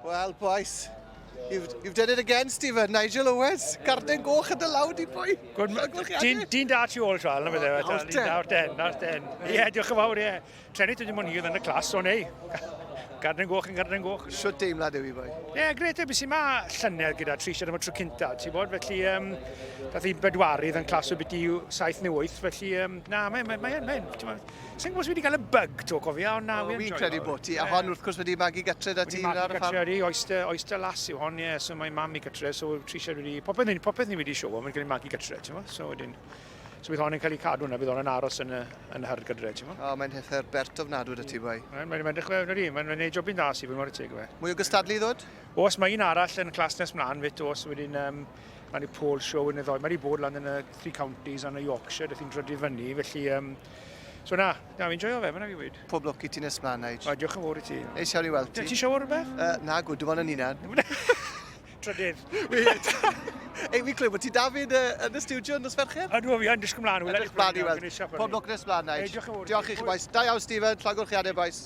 Well, boys, you've done it again, Stephen. Nigel Owens, garden goch yn dy lawd I boi. Dyn da ti ôl sial, na bydde. Nawr den. Ie, diolch yn fawr, ie. Trenni ti ddim yn hyd yn y clas, o nei. Garden goch. Siwt deimlad yw I boi? Ie, gret, bys i ma llynedd gyda Tricia am y tro cynta, ti'n bod, felly dath i bedwarydd yn clas o byti 7 neu 8, felly na, mae'n, sy'n gwybod wedi cael y bug to, cofio, ond na, Fi'n credu bod ti, a hon wrth gwrs wedi magu gytred a ti ar y ffarm. Wedi oyster las yw hon, ie, so mae mam i gytred, so Tricia wedi, popeth ni wedi sioe, mae'n cael ei magu gytred, ti'n bod, so wedyn. So bydd hon yn cael ei cadw yna, bydd hon yn aros yn y hyrd gydred, ti'n bod? O, mae'n hythyr bert ofnadw dy ti, boi. Mae'n dechrau, mae'n gwneud jobyn da si, fi'n mor y teg, fe. Mwy o gystadlu i ddod? Os, mae un arall yn y clas nes mlaen, fit, os, wedyn, mae'n ei Paul Sioe yn y ddoi. Mae wedi bod lan yn y 3 counties yn y Yorkshire, dath hi'n drydu fyny, felly, so na, fi'n joio fe, mae'n fi wedi. Pob lwc I ti nes mlaen, Nige. Diolch yn fawr I ti. Eis iawn I weld ti. Ti Sioe rhywbeth? Na, gwyd, dim ond yn unan. Trydydd. Ei, fi'n clywed, ti David yn y studio yn ysfercher? Ydw, fi yn disgwyl mlaen. Edrych mlaen I weld. Pob lwc nes mlaen, Nige. Diolch yn fawr. Diolch I chi, boys. Da iawn, Stephen. Llagwrchiadau, boys.